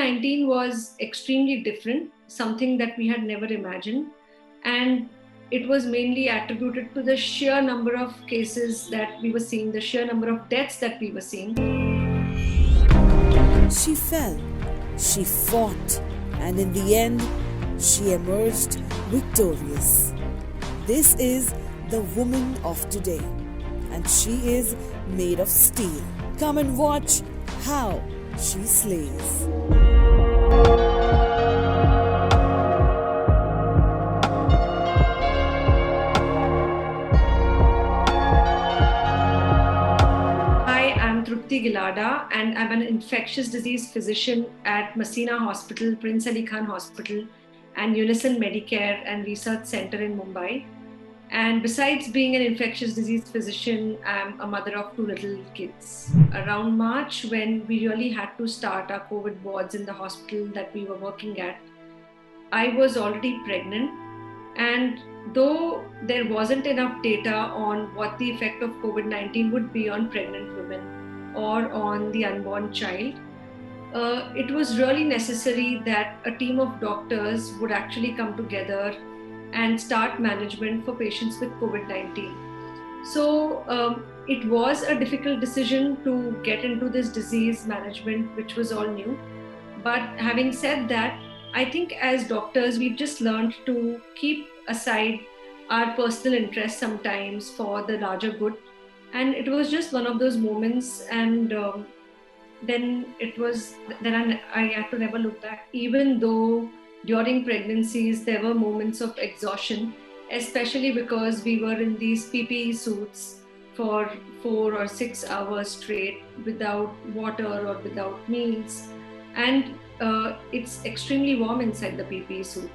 COVID-19 was extremely different, something that we had never imagined. And it was mainly attributed to the sheer number of cases that we were seeing, the sheer number of deaths that we were seeing. She fell, she fought, and in the end, she emerged victorious. This is the woman of today, and she is made of steel. Come and watch how she slays. Hi, I'm Trupti Gilada, and I'm an infectious disease physician at Masina Hospital, Prince Ali Khan Hospital, and Unison Medicare and Research Center in Mumbai. And besides being an infectious disease physician, I'm a mother of 2 little kids. Around March, when we really had to start our COVID wards in the hospital that we were working at, I was already pregnant. And though there wasn't enough data on what the effect of COVID-19 would be on pregnant women or on the unborn child, it was really necessary that a team of doctors would actually come together and start management for patients with COVID-19. So it was a difficult decision to get into this disease management, which was all new. But having said that, I think as doctors, we've just learned to keep aside our personal interests sometimes for the larger good. And it was just one of those moments. And then I had to never look back. Even though during pregnancies, there were moments of exhaustion, especially because we were in these PPE suits for 4 or 6 hours straight without water or without meals. And it's extremely warm inside the PPE suit.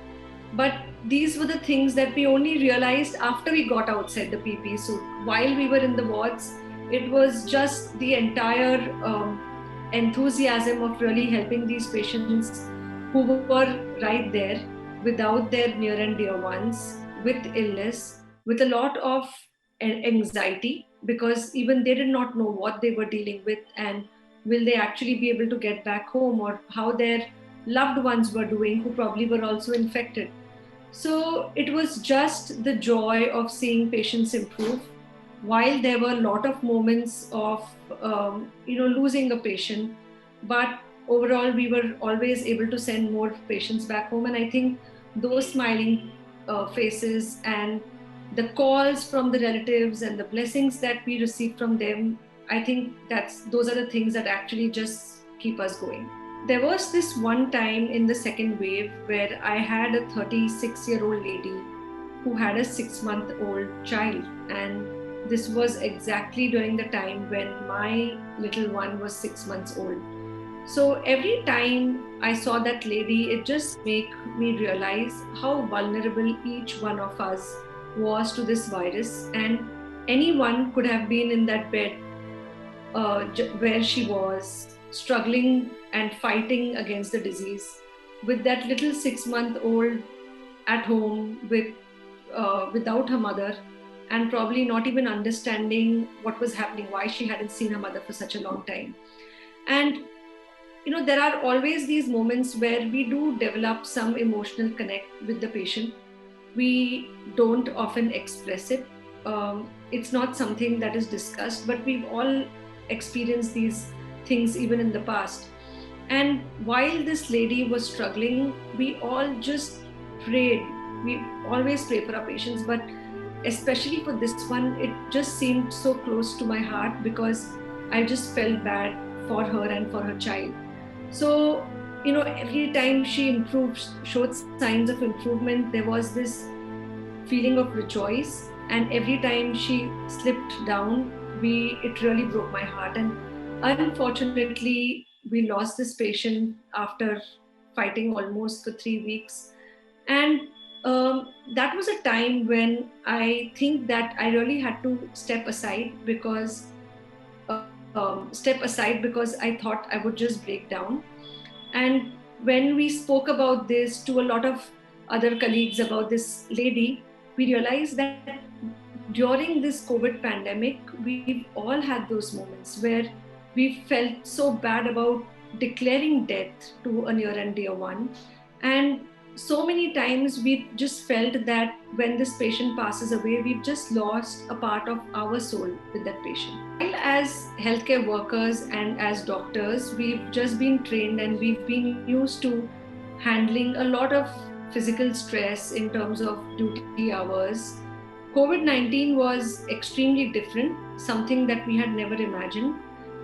But these were the things that we only realized after we got outside the PPE suit. While we were in the wards, it was just the entire enthusiasm of really helping these patients who were right there without their near and dear ones, with illness, with a lot of anxiety, because even they did not know what they were dealing with and will they actually be able to get back home, or how their loved ones were doing who probably were also infected. So it was just the joy of seeing patients improve, while there were a lot of moments of losing a patient, but overall we were always able to send more patients back home. And I think those smiling faces and the calls from the relatives and the blessings that we received from them, I think those are the things that actually just keep us going. There was this one time in the second wave where I had a 36-year-old lady who had a 6-month-old child, and this was exactly during the time when my little one was 6 months old. So every time I saw that lady, it just made me realize how vulnerable each one of us was to this virus, and anyone could have been in that bed where she was struggling and fighting against the disease with that little 6-month-old at home without her mother, and probably not even understanding what was happening, why she hadn't seen her mother for such a long time. And there are always these moments where we do develop some emotional connect with the patient. We don't often express it. It's not something that is discussed, but we've all experienced these things even in the past. And while this lady was struggling, we all just prayed. We always pray for our patients, but especially for this one, it just seemed so close to my heart because I just felt bad for her and for her child. So, every time she improved, showed signs of improvement, there was this feeling of rejoice. And every time she slipped down, it really broke my heart. And unfortunately, we lost this patient after fighting almost for 3 weeks. And that was a time when I think that I really had to step aside because I thought I would just break down. And when we spoke about this to a lot of other colleagues about this lady, we realized that during this COVID pandemic, we've all had those moments where we felt so bad about declaring death to a near and dear one. And so many times we've just felt that when this patient passes away, we've just lost a part of our soul with that patient. While as healthcare workers and as doctors, we've just been trained and we've been used to handling a lot of physical stress in terms of duty hours. COVID-19 was extremely different, something that we had never imagined.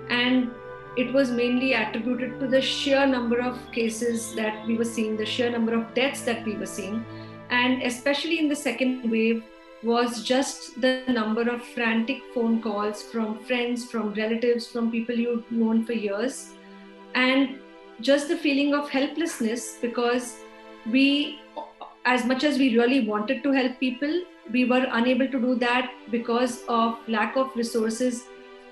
And it was mainly attributed to the sheer number of cases that we were seeing, the sheer number of deaths that we were seeing. And especially in the second wave, was just the number of frantic phone calls from friends, from relatives, from people you've known for years, and just the feeling of helplessness, because we, as much as we really wanted to help people, we were unable to do that because of lack of resources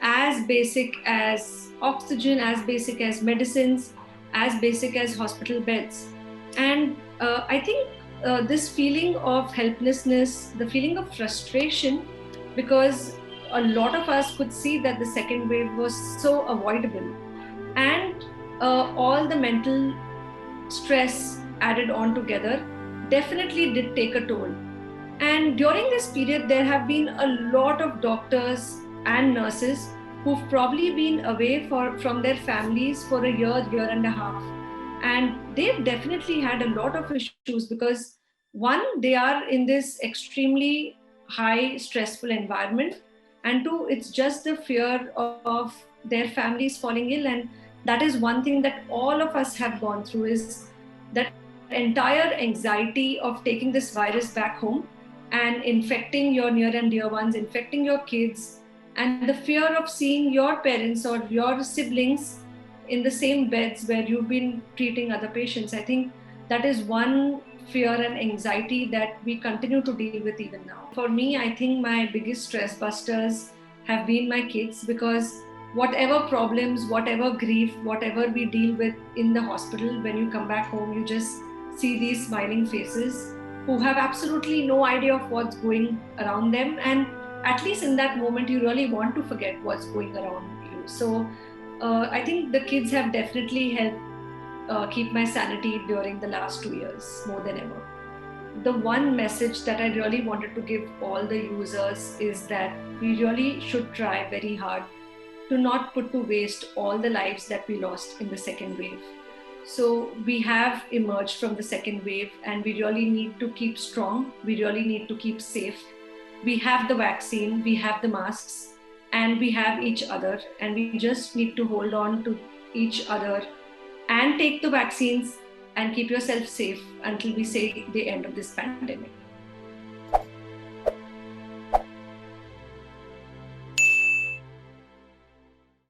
as basic as oxygen, as basic as medicines, as basic as hospital beds. And I think this feeling of helplessness, the feeling of frustration, because a lot of us could see that the second wave was so avoidable, and all the mental stress added on together definitely did take a toll. And during this period, there have been a lot of doctors and nurses who've probably been away from their families for a year, year and a half. And they've definitely had a lot of issues because, one, they are in this extremely high stressful environment. And two, it's just the fear of their families falling ill. And that is one thing that all of us have gone through, is that entire anxiety of taking this virus back home and infecting your near and dear ones, infecting your kids, and the fear of seeing your parents or your siblings in the same beds where you've been treating other patients. I think that is one fear and anxiety that we continue to deal with even now. For me, I think my biggest stress busters have been my kids, because whatever problems, whatever grief, whatever we deal with in the hospital, when you come back home, you just see these smiling faces who have absolutely no idea of what's going around them. And at least in that moment, you really want to forget what's going around you. So I think the kids have definitely helped keep my sanity during the last 2 years more than ever. The one message that I really wanted to give all the users is that we really should try very hard to not put to waste all the lives that we lost in the second wave. So we have emerged from the second wave and we really need to keep strong. We really need to keep safe. We have the vaccine, we have the masks, and we have each other. And we just need to hold on to each other and take the vaccines and keep yourself safe until we say the end of this pandemic.